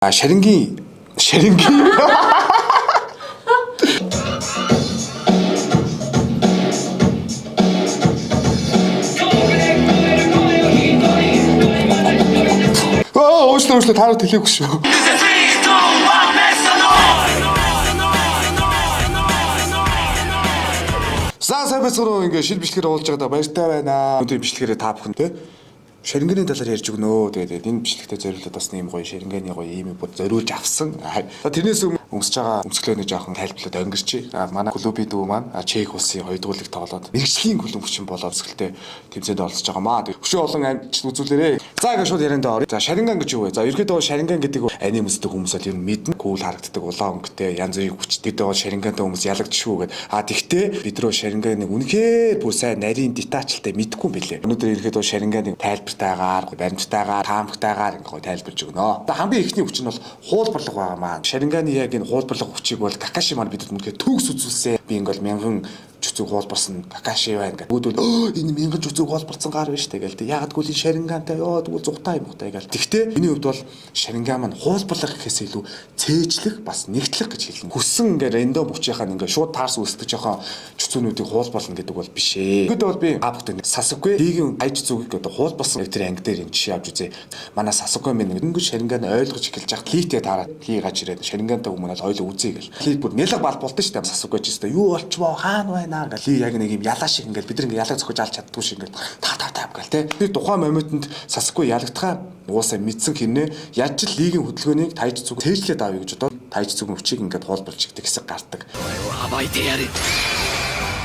Шарингийн өөшлөө тааруу тэлээгүй шүү. Сайн байцгаа ингээ шил бичлэгээр оолж байгаадаа баяртай байна. Өнөөдрийн бичлэгээрээ та бүхэн те Шарингийн талаар ярьж өгнө. Тэгээд энэ бичлэгтээ зориулаад бас нэм гоё Шаринганы гоё ийм бод зориулж авсан. Тэрнээс өмсөж байгаа өмсгөлөөний жоохон тайлбарлаад өнгөрчээ. Манай клубын дүү маань Чех улсын 2 дугаар лиг тоглоод мэрэгжлийн клуб хүчин болоод өмсгөлтэй тэмцээнд оролцож байгаа маа. Хөшөө олон амжилт үзүүлээрээ. За ингээ шууд яриандаа орё. За Шаринган гэж юу вэ? За ерөөдөө Шаринган гэдэг аним үздэг хүмүүс бол ер нь мэднэ. Гүүл харагддаг улаан өнгөтэй янз бүрийн хүчтэй байгаа Шарингантай хүмүүс ялагдчихгүй гэдэг. Тэгтээ бид рүү Шаринганыг үнэхээр бүр сайн нарийн детачтай мэдгүй юм билээ. Өнөөдөр ерөөдөө Шаринганыг тайлбартайгаар, баримттайгаар, таамагтайгаар ингээ тайлбарж өгнө. Хамгийн ихний хүч нь бол хуулбарлага байгаа маа. Шаринганы яг энэ хуулбарлага хүчийг бол Какаши маань бидэд үнэхээр төгс үзүүлсэн. Би ингээл 1000 жүцэг хуулбарсан Какаши байна гэдэг. Өөдөл энэ 1000 жүцэг хуулбарсан гар байна штэ гээл. Яагаад гэвэл Шарингантай тэгвэл зугтай юм ухтай гээл. Тэгтээ миний хувьд бол Шаринган маань хуулбарлах гэхээс илүү цээжлэх бас нэгтлэх гэж хэлнэ. Хүссэн ингээ рандом хүчийнхэн ингээ шууд таарс үүсдэг жоохон жүцүүнүүдийг хуулбарлана гэдэг бол биш ээ. Тэгэд бол би аавхтай Сасуке лигийн айж зүгийг одоо хуулбарсан тэр анги дээр энэ жишээ авч үзье. Манай Сасуке минь ингээд Шаринган ойлгож эхэлж яхад литээ таараад лиг гаж ирээд Шарингантай хүмүүст хоёул үзье гэл. Лиг бүр нэлэг бал болдсон шүү дээ Сасуке ч гэсэн юу болчвоо хаана байна гэл. Лиг яг нэг юм ялаа шиг ингээд бид нэг ялаа зөхөж алж чаддгүй шиг ингээд тав гэл те. Тэр тухайн моментод Сасуке ялагдхаа уусаа мэдсэн хинээ яаж ч лигийн хөдөлгөөнийг тайж зүг тээжлээд авъя гэж одоо тайж зүг өвчийг ингээд хуулбарч игдэг хэсэг гардаг.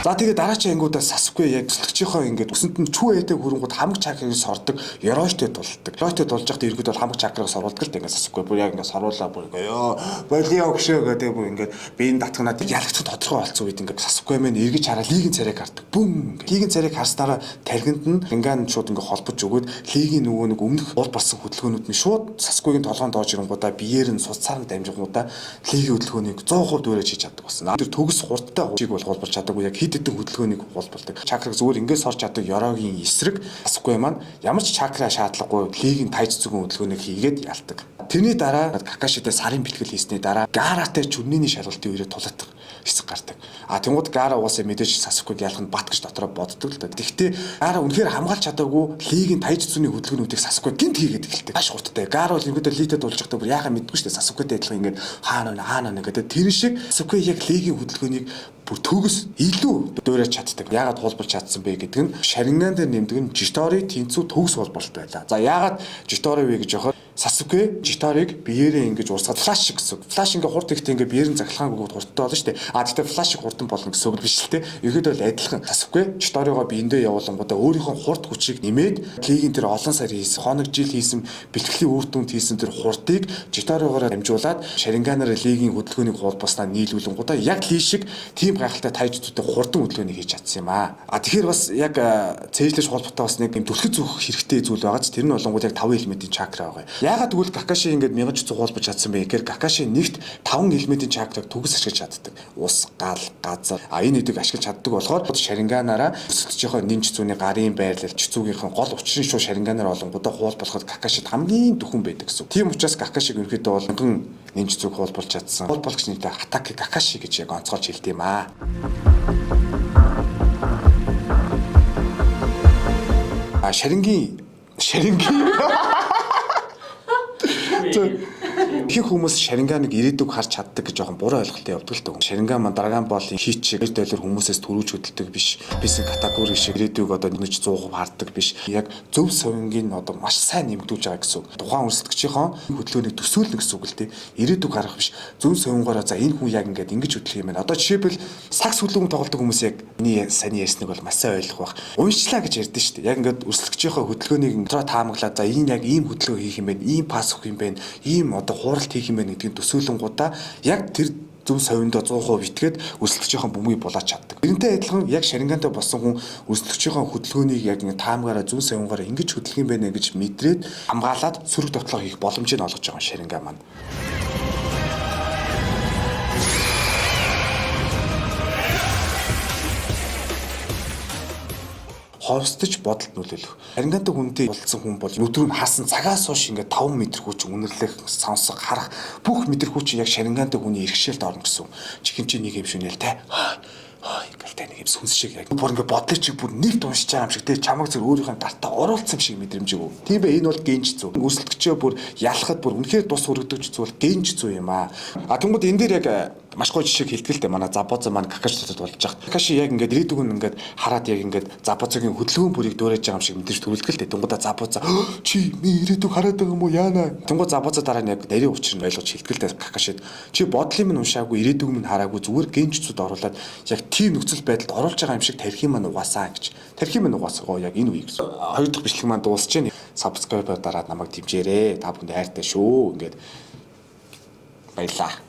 За тэгээд дараачийн ангиудаа Сасуке яг төслөгчийнхөө ингээд өсөнд нь чүү ээдэг хөрөнгүүд хамаг чакраыг сордог, Ёроштой дулдаг. Ёроштой дулж байхдаа ерөөд бол хамаг чакраыг сорволдог л дээ ингээд Сасуке бүр яг ингээд сорвуулаа бүр ингээд ёо болио өгшөө гэдэг бүр ингээд биеийн татгнаад ялгч тодорхой болсон үед ингээд Сасуке мэн эргэж хараа лигийн царайг хардаг. Бүм лигийн царайг харснараа тархинд нь Шаринган шууд ингээд холбож өгөөд лигийн нөгөө нэг өмнөх хуулбарсан хөдөлгөөнүүд нь шууд Сасукегийн толгоонд орж ирэнгуудаа биеэр нь суцаар нь дамжингуудаа лигийн хөдөлгөөнийг 100% дүүрэж хийж чаддаг болсон. Тэр төгс хурдтай хүчийг бол хуулбарч чадаагүй яг хэд хэдэн хөдөлгөөнийг хуулбардаг. Чакраг зүгээр ингээд сорч чаддаг Ёрогийн эсрэг Сасуке маань ямар ч чакра шаардлагагүй лигийн тайж зүгэн хөдөлгөөнийг хийгээд ялдаг. Тэрний дараа Какашитай сарын бэлтгэл хийсний дараа Гаратай чүрнийний шалгалтын үеэр тулаадах хэсэг гардаг. Тэнгууд Гара уусаа мэдээж Сасукег ялах нь бат гэж дотроо боддог л да. Гэхдээ Гара үнэхээр хамгаалж чадаагүй лигийн тайж зүний хөдөлгөөнүүдийг Сасуке гинт хийгээд эхэлдэг. Маш хурдтай. Гара бол ерөөдөө литэд дулж байхдаа бүр яхаа мэдгүй шүү дээ. Сасукетэй адилхан ингээд хаана гэдэг. Тэр шиг Сасуке яг лигийн хөдөлгөөнийг бүр төгс илүү дуурайж чаддаг. Яагаад хуулбарч чадсан бэ гэдэг нь Шаринган дээр нэмдэг нь Житори тэнцүү төгс хуулбарт байлаа. За яагаад Житори вэ гэж яхад Сасуке Житориг биеэрээ ингэж урсгаад флаш гэсэн. Флаш ингээ хурд ихтэй ингээ биеэр нь захилгаан бөгөөд хурдтай болно шүү дээ. Гэхдээ флаш хурдан болно гэсэн үг биш л те. Ерөөдөө л адилхан. Сасуке Житоригоо биендээ явуулангуудаа өөрийнхөө хурд хүчийг нэмээд лигийн тэр олон сар хийсэн, хоног жил хийсэн бэлтгэлийн үр дүнд хийсэн тэр хурдыг Житоригоор дамжуулаад Шаринганаар лигийн хөдөлгөөнийг хуулбарснаа нийлүүлэнгуудаа яг лий шиг тийм гайхалтай тайж зүтэй хурдан хөдөлгөөнийг хийж чадсан юм аа. Тэгэхээр бас яг цээжлэж холбоотой бас нэг юм түлхэж зүүх хэрэгтэй зүйл байгаа ч тэр нь болонгууд яг 5 элементийн чакра байгаа. Яагаад гэвэл Какаши ингээд 1000 хуулбарч чадсан бэ гэхээр Какаши нэгт 5 элементийн чакраг төгс ашиглаж чаддаг. Ус, гал, газар. Энэ хэдийг ашиглаж чаддаг болохоор Шаринганаараа өсөлтөжийнхөө нэмж зүүний гарын байрлал, чицүүгийнхэн гол учрын шууд Шаринганаар олонгуудаа хуулбарлахад Какашид хамгийн дөхөн байдаг гэсэн. Тийм учраас Какашиг ерөөдөө бол нэмж зүг хуулбарч чадсан. Хуулбарлагч нийтээ Хатаки Какаши гэж яг онцгойж хэлдэм аа. Шарингийн их хүмүүс Шаринганыг ирээдүг харж чаддаг гэж жоохон буруу ойлголттой явдаг л дээ. Шаринган маань Драгон Болын хийч шиг дойлор хүмүүсээс төрүүж хөдөлдөг биш. Бисийн категори шиг ирээдүг одоо 100% хардаг биш. Яг зөв совингийн одоо маш сайн нэмэгдүүлж байгаа гэсэн үг. Тухайн өрсөлдөгчийнхөө хөдөлгөөнийг төсөөлнө гэсэн үг л дээ. Ирээдүг харах биш. Зөв совингоороо за энэ хүн яг ингэж хөдлөх юм байна. Одоо жишээлбэл сакс хөдөлгөөн тоглодог хүмүүс яг миний саний ярьсныг бол маш сайн ойлгох байх. Уншлаа гэж ярьдэн шүү дээ. Яг ингээд өрсөлдөгчийнхөө хөдөлгөөнийг дотроо таамаглаад за энэ яг ийм хөдөлгөөн хийх юм байна. Ийм пас өгөх юм байна. Ийм одоо хууралт хийх юм байна гэдгийг төсөөлөнгуудаа яг тэр зөв совиндоо 100% итгээд өрсөлдөгчийнхөө бөмбөгийг булаач чаддаг. Тэрнтэй адилхан яг Шарингантай болсон хүн өрсөлдөгчийнхөө хөдөлгөөнийг яг таамгаараа зөв совингаараа ингэж хөдлөх юм байна гэж мэдрээд хамгаалаад сөрөг дотлоо хийх боломжийг олгож байгаа Шаринган маань. ховстож бодолд нөлөөлөх. Харингантай хүнтэй болцсон хүн бол өдрөө хаасан цагаас хойш ингээд 5 м хүч үнэрлэх, сонсох, харах бүх мэдрэхүй чинь яг шарингантай хүний иргэшээлд орно гэсэн. Чихэн чинь нэг юм шүнэл те. Ингээл тань нэг юм сүнс шиг яг бүр ингээд бодлоо чи бүр нэгт уншиж байгаа юм шиг те чамаг зөв өөрийнхөө гартаа оруулсан шиг мэдрэмж өгөө. Тийм бай энэ бол генж зүй. Өрсөлдөгчөө бүр ялахад бүр үнэхээр тус өргөдөж зүйл генж зүй юм аа. Тэнгууд энэ дээр яг маш гоё жишээ хэлтгэл дээ манай Забозо маань Какаши дотор болж байгаа. Какаши яг ингээд ирээдүг нь ингээд хараад яг ингээд Забозогийн хөдөлгөөн бүрийг дөөрэж байгаа юм шиг мэдэрч төрүүлдэг л дээ. Тэнгуудаа Забозо чи ми ирээдүг хараад байгаа юм уу яана. Тэнгууд Забозо дараа нь яг нарийн учир нь ойлгож хэлтгэл дээ Какашид. Чи бодлын минь уншаагүй ирээдүг минь хараагүй зүгээр генжцүүд оруулаад яг тийм нөхцөл байдалд оруулж байгаа юм шиг тархин маань угаасаа гэж. Тархин маань угаасаа яг энэ үеийг. Хоёр дахь бичлэг маань дуусж байна. Subscribe дараад намайг дэмжээрэй. Та бүхэнд хайртай шүү. Ингээд баярлаа.